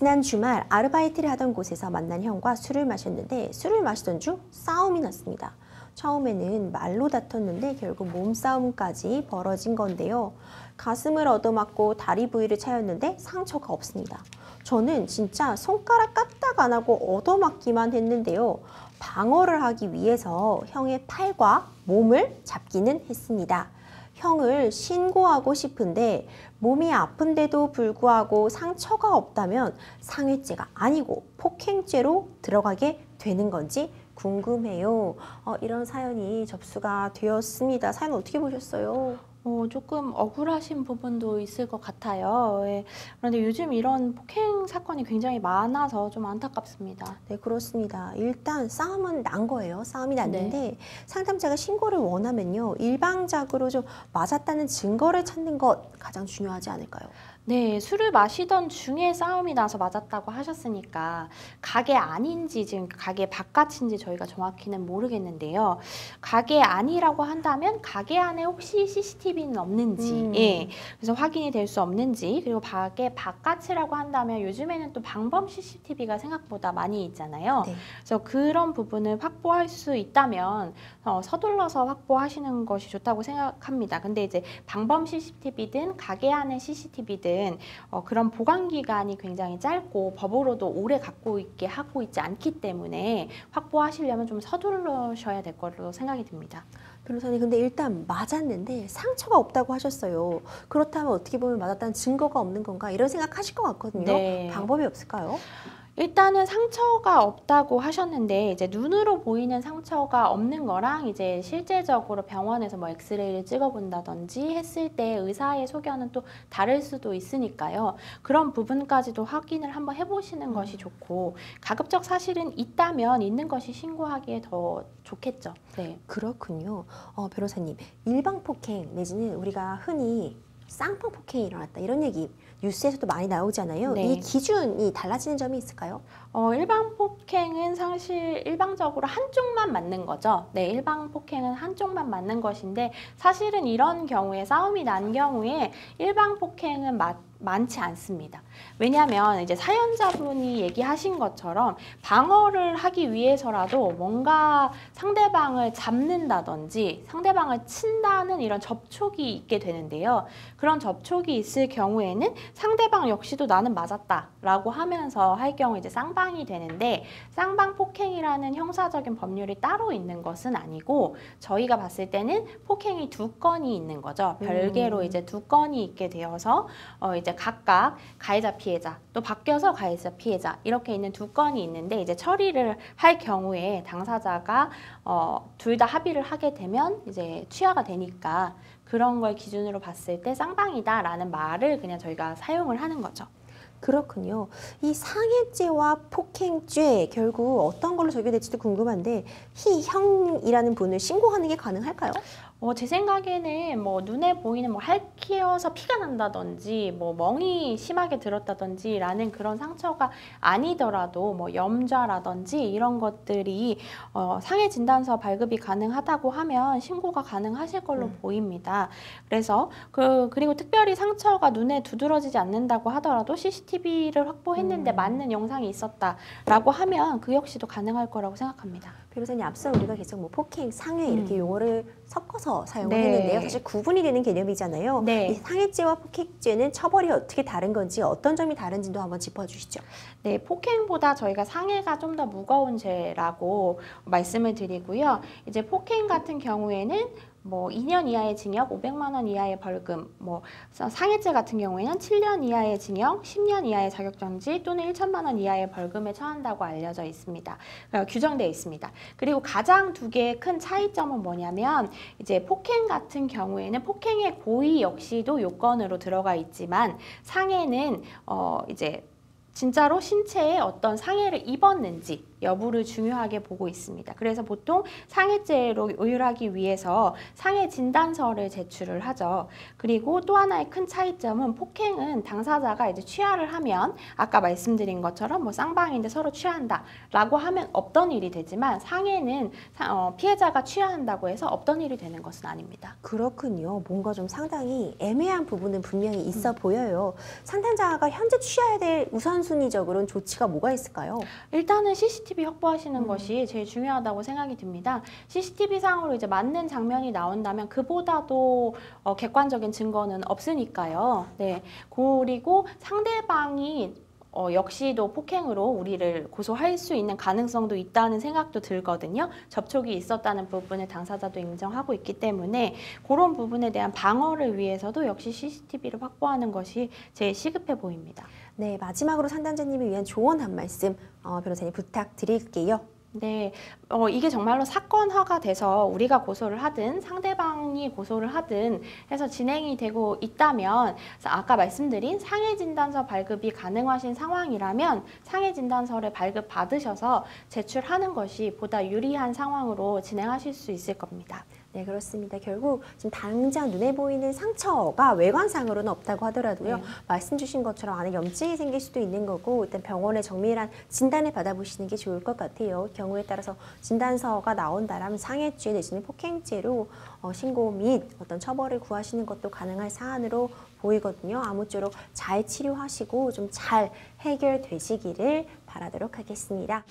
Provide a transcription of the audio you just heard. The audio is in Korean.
지난 주말 아르바이트를 하던 곳에서 만난 형과 술을 마셨는데 술을 마시던 중 싸움이 났습니다. 처음에는 말로 다퉜는데 결국 몸싸움까지 벌어진 건데요. 가슴을 얻어맞고 다리 부위를 차였는데 상처가 없습니다. 저는 진짜 손가락 까딱 안 하고 얻어맞기만 했는데요. 방어를 하기 위해서 형의 팔과 몸을 잡기는 했습니다. 형을 신고하고 싶은데 몸이 아픈데도 불구하고 상처가 없다면 상해죄가 아니고 폭행죄로 들어가게 되는 건지 궁금해요. 이런 사연이 접수가 되었습니다. 사연 어떻게 보셨어요? 조금 억울하신 부분도 있을 것 같아요. 예. 그런데 요즘 이런 폭행 사건이 굉장히 많아서 좀 안타깝습니다. 네, 그렇습니다. 일단 싸움은 난 거예요. 싸움이 났는데 네. 상담자가 신고를 원하면요. 일방적으로 좀 맞았다는 증거를 찾는 것 가장 중요하지 않을까요? 네, 술을 마시던 중에 싸움이 나서 맞았다고 하셨으니까 가게 안인지 지금 가게 바깥인지 저희가 정확히는 모르겠는데요. 가게 안이라고 한다면 가게 안에 혹시 CCTV는 없는지, 예, 그래서 확인이 될 수 없는지, 그리고 가게 바깥이라고 한다면 요즘에는 또 방범 CCTV가 생각보다 많이 있잖아요. 네. 그래서 그런 부분을 확보할 수 있다면 서둘러서 확보하시는 것이 좋다고 생각합니다. 근데 이제 방범 CCTV든 가게 안의 CCTV든 그런 보관 기간이 굉장히 짧고 법으로도 오래 갖고 있게 하고 있지 않기 때문에 확보하시려면 좀 서두르셔야 될 거로 생각이 듭니다. 변호사님, 근데 일단 맞았는데 상처가 없다고 하셨어요. 그렇다면 어떻게 보면 맞았다는 증거가 없는 건가 이런 생각하실 것 같거든요. 네. 방법이 없을까요? 일단은 상처가 없다고 하셨는데 이제 눈으로 보이는 상처가 없는 거랑 이제 실제적으로 병원에서 뭐 엑스레이를 찍어본다든지 했을 때 의사의 소견은 또 다를 수도 있으니까요. 그런 부분까지도 확인을 한번 해보시는 것이 좋고 가급적 사실은 있다면 있는 것이 신고하기에 더 좋겠죠. 네. 그렇군요. 변호사님, 일방 폭행 내지는 우리가 흔히 쌍방 폭행이 일어났다 이런 얘기 뉴스에서도 많이 나오잖아요. 네. 이 기준이 달라지는 점이 있을까요? 일방 폭행은 사실 일방적으로 한쪽만 맞는 거죠. 네, 일방 폭행은 한쪽만 맞는 것인데 사실은 이런 경우에 싸움이 난 경우에 일방 폭행은 많지 않습니다. 왜냐하면 이제 사연자분이 얘기하신 것처럼 방어를 하기 위해서라도 뭔가 상대방을 잡는다든지 상대방을 친다는 이런 접촉이 있게 되는데요. 그런 접촉이 있을 경우에는 상대방 역시도 나는 맞았다라고 하면서 할 경우 이제 쌍방이 되는데 쌍방 폭행이라는 형사적인 법률이 따로 있는 것은 아니고 저희가 봤을 때는 폭행이 두 건이 있는 거죠. 별개로 이제 두 건이 있게 되어서 이제 각각 가해자 피해자 또 바뀌어서 가해자 피해자 이렇게 있는 두 건이 있는데 이제 처리를 할 경우에 당사자가 둘 다 합의를 하게 되면 이제 취하가 되니까 그런 걸 기준으로 봤을 때 쌍방이다라는 말을 그냥 저희가 사용을 하는 거죠. 그렇군요. 이 상해죄와 폭행죄 결국 어떤 걸로 적용될지도 궁금한데 희 형이라는 분을 신고하는 게 가능할까요? 제 생각에는 뭐 눈에 보이는 뭐 핥혀서 피가 난다든지 뭐 멍이 심하게 들었다든지 라는 그런 상처가 아니더라도 뭐 염좌라든지 이런 것들이 상해 진단서 발급이 가능하다고 하면 신고가 가능하실 걸로 보입니다. 그래서 그리고 특별히 상처가 눈에 두드러지지 않는다고 하더라도 CCTV를 확보했는데 맞는 영상이 있었다라고 하면 그 역시도 가능할 거라고 생각합니다. 변호사님, 앞서 우리가 계속 뭐 폭행, 상해 이렇게 용어를 섞어서 사용을 네. 했는데요. 사실 구분이 되는 개념이잖아요. 네. 이 상해죄와 폭행죄는 처벌이 어떻게 다른 건지 어떤 점이 다른지도 한번 짚어주시죠. 네, 폭행보다 저희가 상해가 좀 더 무거운 죄라고 말씀을 드리고요. 이제 폭행 같은 경우에는 뭐 2년 이하의 징역, 500만 원 이하의 벌금, 뭐 상해죄 같은 경우에는 7년 이하의 징역, 10년 이하의 자격정지 또는 1천만 원 이하의 벌금에 처한다고 알려져 있습니다. 규정되어 있습니다. 그리고 가장 두 개의 큰 차이점은 뭐냐면 이제 폭행 같은 경우에는 폭행의 고의 역시도 요건으로 들어가 있지만 상해는 이제 진짜로 신체에 어떤 상해를 입었는지 여부를 중요하게 보고 있습니다. 그래서 보통 상해죄로 의율하기 위해서 상해 진단서를 제출을 하죠. 그리고 또 하나의 큰 차이점은 폭행은 당사자가 이제 취하를 하면 아까 말씀드린 것처럼 뭐 쌍방인데 서로 취한다라고 하면 없던 일이 되지만 상해는 피해자가 취한다고 해서 없던 일이 되는 것은 아닙니다. 그렇군요. 뭔가 좀 상당히 애매한 부분은 분명히 있어 보여요. 상담자가 현재 취해야 될 우선순위적으로는 조치가 뭐가 있을까요? 일단은 CCTV 확보하시는 것이 제일 중요하다고 생각이 듭니다. CCTV 상으로 이제 맞는 장면이 나온다면 그보다도 객관적인 증거는 없으니까요. 네. 그리고 상대방이 역시도 폭행으로 우리를 고소할 수 있는 가능성도 있다는 생각도 들거든요. 접촉이 있었다는 부분을 당사자도 인정하고 있기 때문에 그런 부분에 대한 방어를 위해서도 역시 CCTV를 확보하는 것이 제일 시급해 보입니다. 네, 마지막으로 상담자님을 위한 조언 한 말씀 변호사님 부탁드릴게요. 네, 이게 정말로 사건화가 돼서 우리가 고소를 하든 상대방이 고소를 하든 해서 진행이 되고 있다면 아까 말씀드린 상해진단서 발급이 가능하신 상황이라면 상해진단서를 발급받으셔서 제출하는 것이 보다 유리한 상황으로 진행하실 수 있을 겁니다. 네, 그렇습니다. 결국 지금 당장 눈에 보이는 상처가 외관상으로는 없다고 하더라도요. 네. 말씀 주신 것처럼 안에 염증이 생길 수도 있는 거고 일단 병원의 정밀한 진단을 받아보시는 게 좋을 것 같아요. 경우에 따라서 진단서가 나온다라면 상해죄 내지는 폭행죄로 신고 및 어떤 처벌을 구하시는 것도 가능할 사안으로 보이거든요. 아무쪼록 잘 치료하시고 좀 잘 해결되시기를 바라도록 하겠습니다.